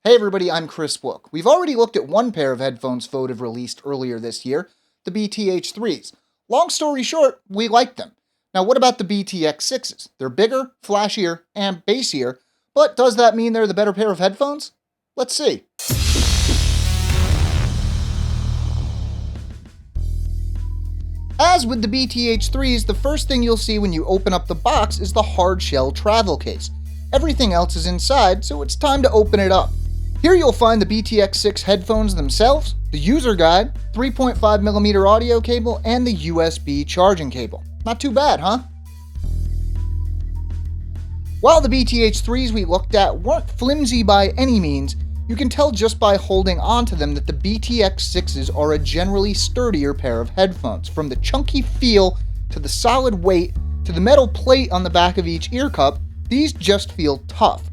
Hey everybody, I'm Chris Wook. We've already looked at one pair of headphones Photive released earlier this year, the BTH3s. Long story short, we liked them. Now what about the BTX6s? They're bigger, flashier, and bassier, but does that mean they're the better pair of headphones? Let's see. As with the BTH3s, the first thing you'll see when you open up the box is the hard shell travel case. Everything else is inside, so it's time to open it up. Here you'll find the BTX6 headphones themselves, the user guide, 3.5mm audio cable, and the USB charging cable. Not too bad, huh? While the BTH3s we looked at weren't flimsy by any means, you can tell just by holding onto them that the BTX6s are a generally sturdier pair of headphones. From the chunky feel, to the solid weight, to the metal plate on the back of each ear cup, these just feel tough.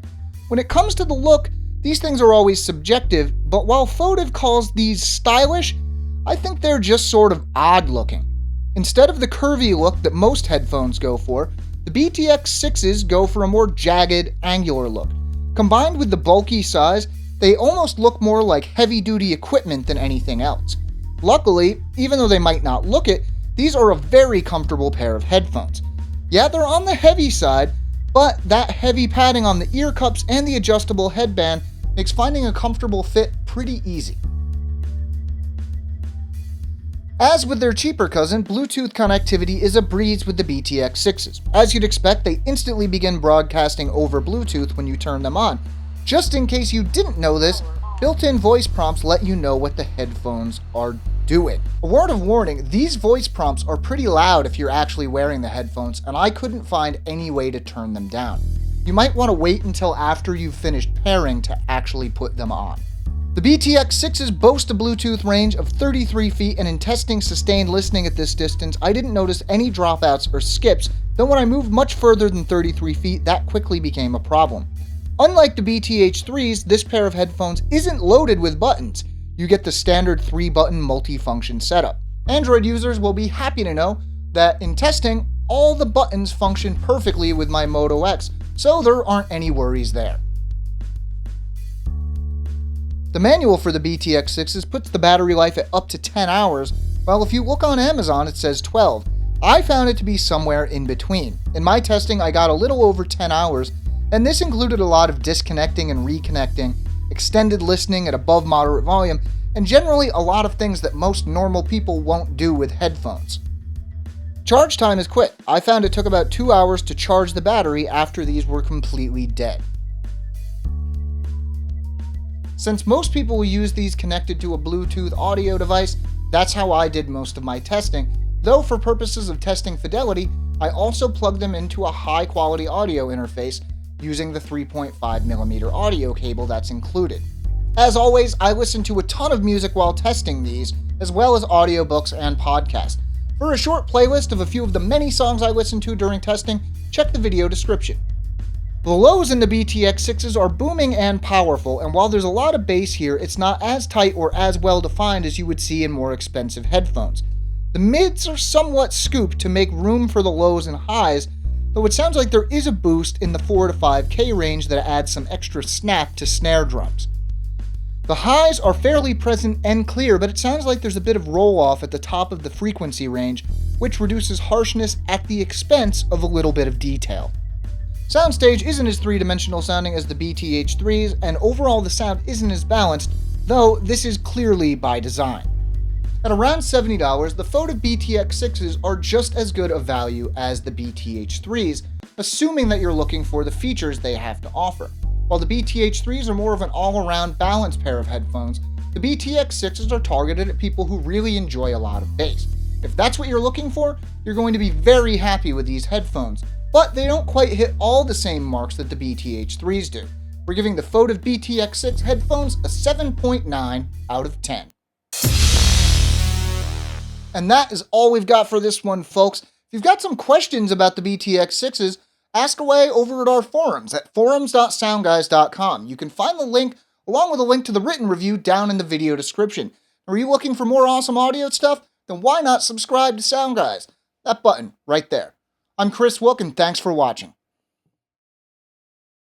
When it comes to the look, these things are always subjective, but while Photive calls these stylish, I think they're just sort of odd looking. Instead of the curvy look that most headphones go for, the BTX6s go for a more jagged, angular look. Combined with the bulky size, they almost look more like heavy-duty equipment than anything else. Luckily, even though they might not look it, these are a very comfortable pair of headphones. Yeah, they're on the heavy side, but that heavy padding on the ear cups and the adjustable headband makes finding a comfortable fit pretty easy. As with their cheaper cousin, Bluetooth connectivity is a breeze with the BTX6s. As you'd expect, they instantly begin broadcasting over Bluetooth when you turn them on. Just in case you didn't know this, built-in voice prompts let you know what the headphones are doing. A word of warning, these voice prompts are pretty loud if you're actually wearing the headphones, and I couldn't find any way to turn them down. You might want to wait until after you've finished pairing to actually put them on. The BTX6s boast a Bluetooth range of 33 feet, and in testing sustained listening at this distance, I didn't notice any dropouts or skips, though when I moved much further than 33 feet, that quickly became a problem. Unlike the BTH3s, this pair of headphones isn't loaded with buttons. You get the standard 3-button multi-function setup. Android users will be happy to know that in testing, all the buttons function perfectly with my Moto X, so there aren't any worries there. The manual for the BTX6s puts the battery life at up to 10 hours, while if you look on Amazon it says 12. I found it to be somewhere in between. In my testing I got a little over 10 hours, and this included a lot of disconnecting and reconnecting, extended listening at above moderate volume, and generally a lot of things that most normal people won't do with headphones. Charge time is quick. I found it took about 2 hours to charge the battery after these were completely dead. Since most people will use these connected to a Bluetooth audio device, that's how I did most of my testing, though for purposes of testing fidelity, I also plugged them into a high-quality audio interface using the 3.5mm audio cable that's included. As always, I listen to a ton of music while testing these, as well as audiobooks and podcasts. For a short playlist of a few of the many songs I listened to during testing, check the video description. The lows in the BTX6s are booming and powerful, and while there's a lot of bass here, it's not as tight or as well defined as you would see in more expensive headphones. The mids are somewhat scooped to make room for the lows and highs, though it sounds like there is a boost in the 4 to 5K range that adds some extra snap to snare drums. The highs are fairly present and clear, but it sounds like there's a bit of roll-off at the top of the frequency range, which reduces harshness at the expense of a little bit of detail. Soundstage isn't as three-dimensional sounding as the BTH3s, and overall the sound isn't as balanced, though this is clearly by design. At around $70, the Photive BTX6s are just as good a value as the BTH3s, assuming that you're looking for the features they have to offer. While the BTH3s are more of an all-around balanced pair of headphones, the BTX6s are targeted at people who really enjoy a lot of bass. If that's what you're looking for, you're going to be very happy with these headphones, but they don't quite hit all the same marks that the BTH3s do. We're giving the Photive BTX6 headphones a 7.9 out of 10. And that is all we've got for this one, folks. If you've got some questions about the BTX6s, ask away over at our forums at forums.soundguys.com. You can find the link along with a link to the written review down in the video description. Are you looking for more awesome audio stuff? Then why not subscribe to Sound Guys? That button right there. I'm Chris Wook, and thanks for watching.